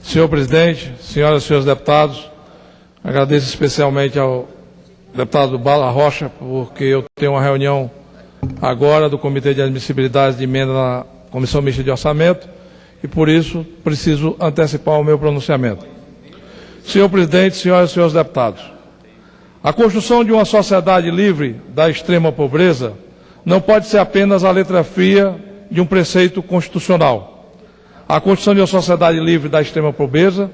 Senhor presidente, senhoras e senhores deputados, agradeço especialmente ao deputado Bala Rocha, porque eu tenho uma reunião agora do Comitê de Admissibilidade de Emenda na Comissão Mista de Orçamento e, por isso, preciso antecipar o meu pronunciamento. Senhor presidente, senhoras e senhores deputados, a construção de uma sociedade livre da extrema pobreza não pode ser apenas a letra fria de um preceito constitucional. A construção de uma sociedade livre da extrema pobreza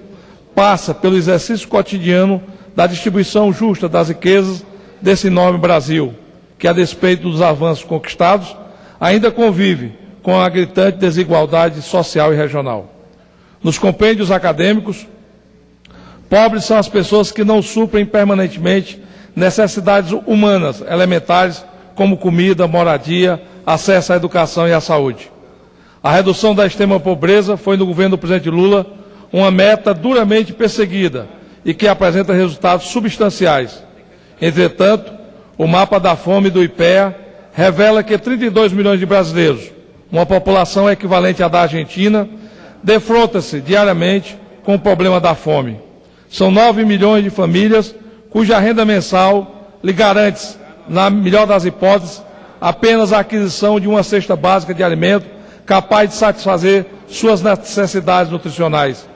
passa pelo exercício cotidiano da distribuição justa das riquezas desse enorme Brasil, que, a despeito dos avanços conquistados, ainda convive com a gritante desigualdade social e regional. Nos compêndios acadêmicos, pobres são as pessoas que não suprem permanentemente necessidades humanas elementares como comida, moradia, acesso à educação e à saúde. A redução da extrema pobreza foi, no governo do presidente Lula, uma meta duramente perseguida e que apresenta resultados substanciais. Entretanto, o mapa da fome do IPEA revela que 32 milhões de brasileiros, uma população equivalente à da Argentina, defronta-se diariamente com o problema da fome. São 9 milhões de famílias cuja renda mensal lhe garante, na melhor das hipóteses, apenas a aquisição de uma cesta básica de alimento capaz de satisfazer suas necessidades nutricionais.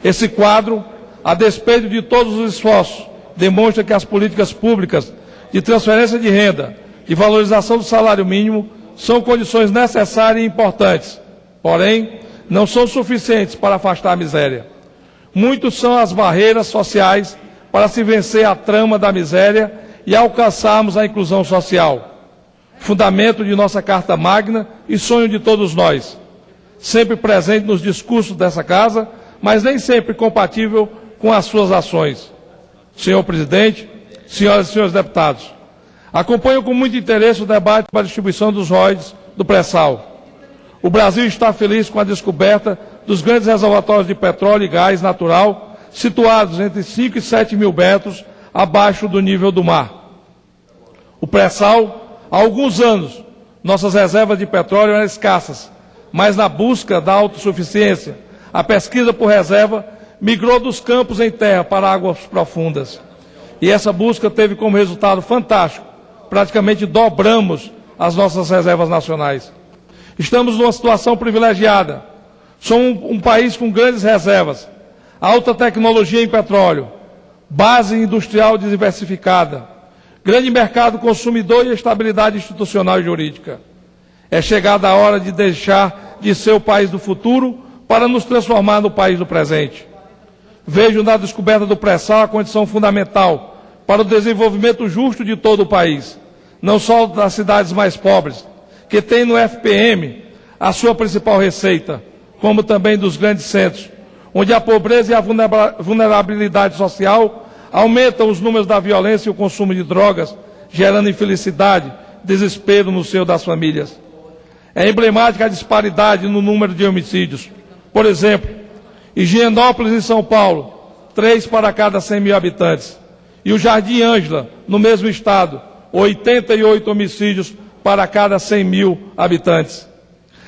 Esse quadro, a despeito de todos os esforços, demonstra que as políticas públicas de transferência de renda, de valorização do salário mínimo, são condições necessárias e importantes, porém, não são suficientes para afastar a miséria. Muitas são as barreiras sociais para se vencer a trama da miséria e alcançarmos a inclusão social, fundamento de nossa Carta Magna e sonho de todos nós, sempre presente nos discursos dessa casa, mas nem sempre compatível com as suas ações. Senhor presidente, senhoras e senhores deputados, acompanho com muito interesse o debate para a distribuição dos royalties do pré-sal. O Brasil está feliz com a descoberta dos grandes reservatórios de petróleo e gás natural situados entre 5 e 7 mil metros abaixo do nível do mar. O pré-sal, há alguns anos, nossas reservas de petróleo eram escassas, mas na busca da autossuficiência, a pesquisa por reserva migrou dos campos em terra para águas profundas. E essa busca teve como resultado fantástico. Praticamente dobramos as nossas reservas nacionais. Estamos numa situação privilegiada. Somos um país com grandes reservas, alta tecnologia em petróleo, base industrial diversificada, grande mercado consumidor e estabilidade institucional e jurídica. É chegada a hora de deixar de ser o país do futuro para nos transformar no país do presente. Vejo na descoberta do pré-sal a condição fundamental para o desenvolvimento justo de todo o país, não só das cidades mais pobres, que têm no FPM a sua principal receita, como também dos grandes centros, onde a pobreza e a vulnerabilidade social aumentam os números da violência e o consumo de drogas, gerando infelicidade, desespero no seio das famílias. É emblemática a disparidade no número de homicídios. Por exemplo, Higienópolis, em São Paulo, 3 para cada 100 mil habitantes. E o Jardim Ângela, no mesmo estado, 88 homicídios para cada 100 mil habitantes.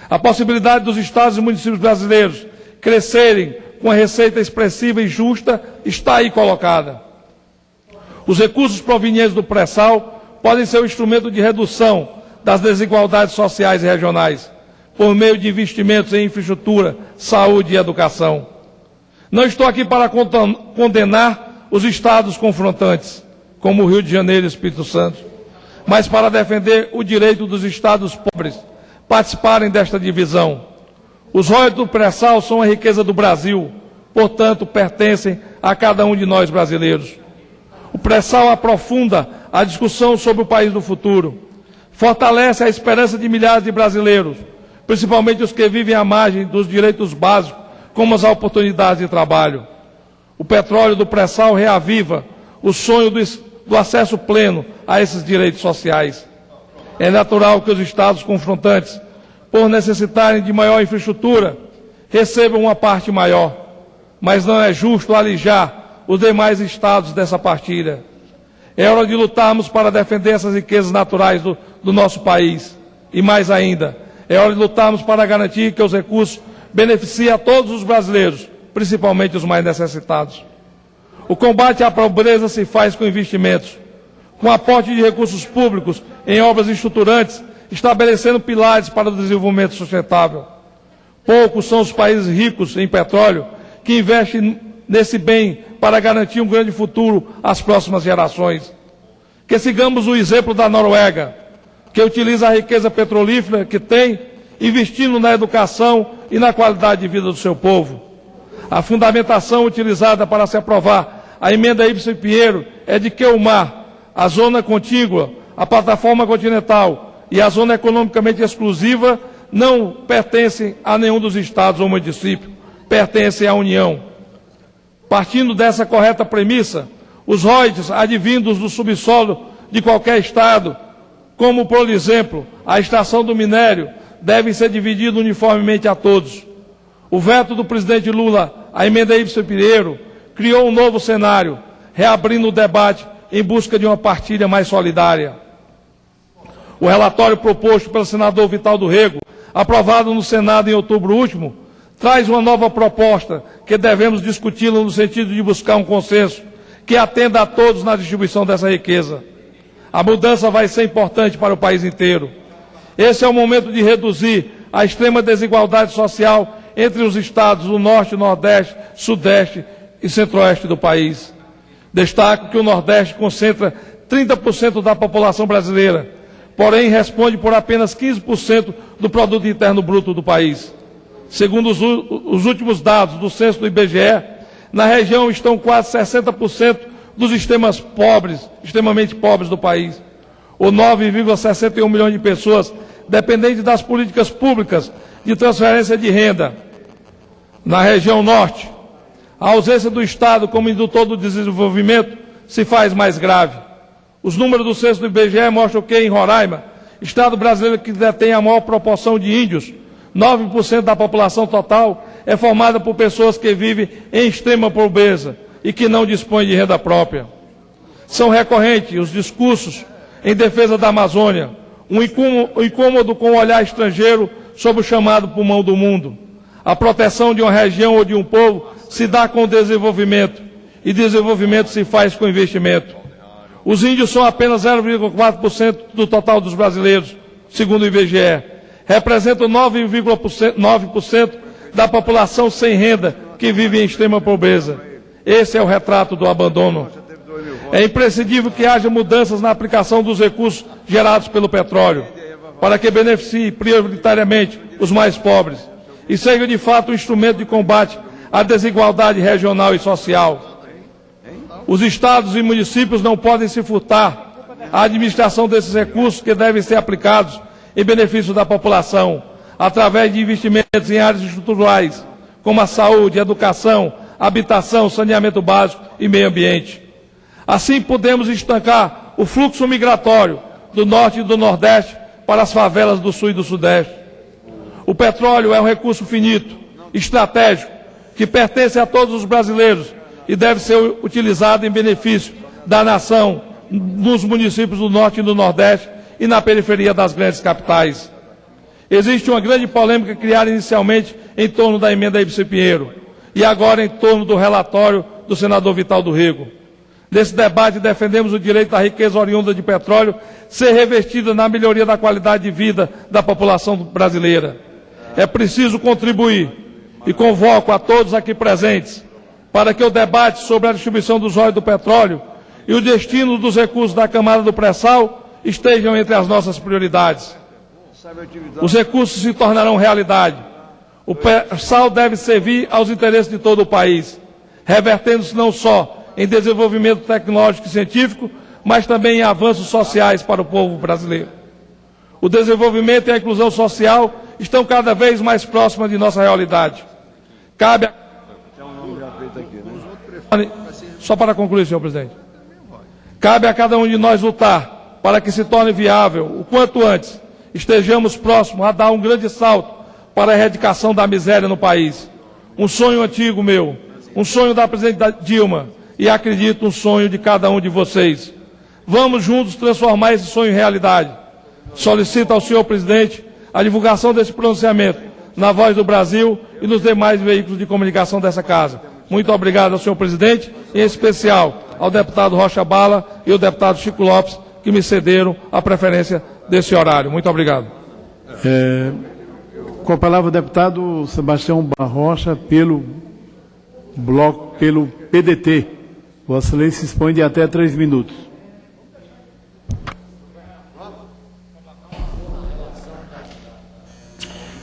A possibilidade dos estados e municípios brasileiros crescerem com a receita expressiva e justa está aí colocada. Os recursos provenientes do pré-sal podem ser um instrumento de redução das desigualdades sociais e regionais, por meio de investimentos em infraestrutura, saúde e educação. Não estou aqui para condenar os estados confrontantes, como o Rio de Janeiro e o Espírito Santo, mas para defender o direito dos estados pobres participarem desta divisão. Os royalties do pré-sal são a riqueza do Brasil, portanto, pertencem a cada um de nós brasileiros. O pré-sal aprofunda a discussão sobre o país do futuro, fortalece a esperança de milhares de brasileiros, principalmente os que vivem à margem dos direitos básicos, como as oportunidades de trabalho. O petróleo do pré-sal reaviva o sonho do acesso pleno a esses direitos sociais. É natural que os estados confrontantes, por necessitarem de maior infraestrutura, recebam uma parte maior, mas não é justo alijar os demais estados dessa partilha. É hora de lutarmos para defender essas riquezas naturais do nosso país. E mais ainda, é hora de lutarmos para garantir que os recursos beneficiem a todos os brasileiros, principalmente os mais necessitados. O combate à pobreza se faz com investimentos, com aporte de recursos públicos em obras estruturantes, estabelecendo pilares para o desenvolvimento sustentável. Poucos são os países ricos em petróleo que investem nesse bem para garantir um grande futuro às próximas gerações. Que sigamos o exemplo da Noruega, que utiliza a riqueza petrolífera que tem, investindo na educação e na qualidade de vida do seu povo. A fundamentação utilizada para se aprovar a emenda Ibsen Pinheiro é de que o mar, a zona contígua, a plataforma continental e a zona economicamente exclusiva não pertencem a nenhum dos estados ou municípios, pertencem à União. Partindo dessa correta premissa, os royalties advindos do subsolo de qualquer estado, como, por exemplo, a extração do minério, devem ser divididos uniformemente a todos. O veto do presidente Lula à emenda Ibsen Pinheiro criou um novo cenário, reabrindo o debate em busca de uma partilha mais solidária. O relatório proposto pelo senador Vital do Rego, aprovado no Senado em outubro último, traz uma nova proposta que devemos discuti-la no sentido de buscar um consenso que atenda a todos na distribuição dessa riqueza. A mudança vai ser importante para o país inteiro. Esse é o momento de reduzir a extrema desigualdade social entre os estados do Norte, Nordeste, Sudeste e Centro-Oeste do país. Destaco que o Nordeste concentra 30% da população brasileira, porém responde por apenas 15% do produto interno bruto do país. Segundo os últimos dados do censo do IBGE, na região estão quase 60% dos extremamente pobres do país, ou 9,61 milhões de pessoas dependentes das políticas públicas de transferência de renda. Na região norte, a ausência do Estado como indutor do desenvolvimento se faz mais grave. Os números do censo do IBGE mostram que, em Roraima, estado brasileiro que detém a maior proporção de índios, 9% da população total é formada por pessoas que vivem em extrema pobreza e que não dispõem de renda própria. São recorrentes os discursos em defesa da Amazônia, um incômodo com o olhar estrangeiro sobre o chamado pulmão do mundo. A proteção de uma região ou de um povo se dá com o desenvolvimento, e desenvolvimento se faz com investimento. Os índios são apenas 0,4% do total dos brasileiros, segundo o IBGE. Representam 9% da população sem renda que vive em extrema pobreza. Esse é o retrato do abandono. É imprescindível que haja mudanças na aplicação dos recursos gerados pelo petróleo, para que beneficie prioritariamente os mais pobres e seja de fato um instrumento de combate à desigualdade regional e social. Os estados e municípios não podem se furtar à administração desses recursos que devem ser aplicados em benefício da população, através de investimentos em áreas estruturais, como a saúde, educação, habitação, saneamento básico e meio ambiente. Assim podemos estancar o fluxo migratório do Norte e do Nordeste para as favelas do Sul e do Sudeste. O petróleo é um recurso finito, estratégico, que pertence a todos os brasileiros e deve ser utilizado em benefício da nação, nos municípios do Norte e do Nordeste e na periferia das grandes capitais. Existe uma grande polêmica criada inicialmente em torno da emenda Ibsen Pinheiro e agora em torno do relatório do senador Vital do Rego. Nesse debate, defendemos o direito à riqueza oriunda de petróleo ser revestida na melhoria da qualidade de vida da população brasileira. É preciso contribuir, e convoco a todos aqui presentes, para que o debate sobre a distribuição dos royalties do petróleo e o destino dos recursos da camada do pré-sal estejam entre as nossas prioridades. Os recursos se tornarão realidade. O pré-sal deve servir aos interesses de todo o país, revertendo-se não só em desenvolvimento tecnológico e científico, mas também em avanços sociais para o povo brasileiro. O desenvolvimento e a inclusão social estão cada vez mais próximas de nossa realidade. Só para concluir, senhor presidente. Cabe a cada um de nós lutar para que se torne viável, o quanto antes, estejamos próximos a dar um grande salto para a erradicação da miséria no país. Um sonho antigo meu, um sonho da presidente Dilma, e acredito um sonho de cada um de vocês. Vamos juntos transformar esse sonho em realidade. Solicito ao senhor presidente a divulgação desse pronunciamento na Voz do Brasil e nos demais veículos de comunicação dessa casa. Muito obrigado ao senhor presidente, em especial ao deputado Rocha Bala e ao deputado Chico Lopes, que me cederam a preferência desse horário. Muito obrigado. Com a palavra o deputado Sebastião Barrocha, pelo PDT. Vossa Excelência dispõe de até 3 minutos.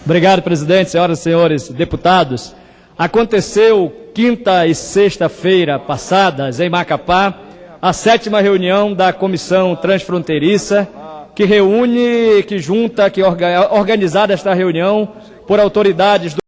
Obrigado, presidente, senhoras e senhores deputados. Aconteceu quinta e sexta-feira passadas, em Macapá, a 7ª reunião da Comissão Transfronteiriça, que organizada esta reunião por autoridades do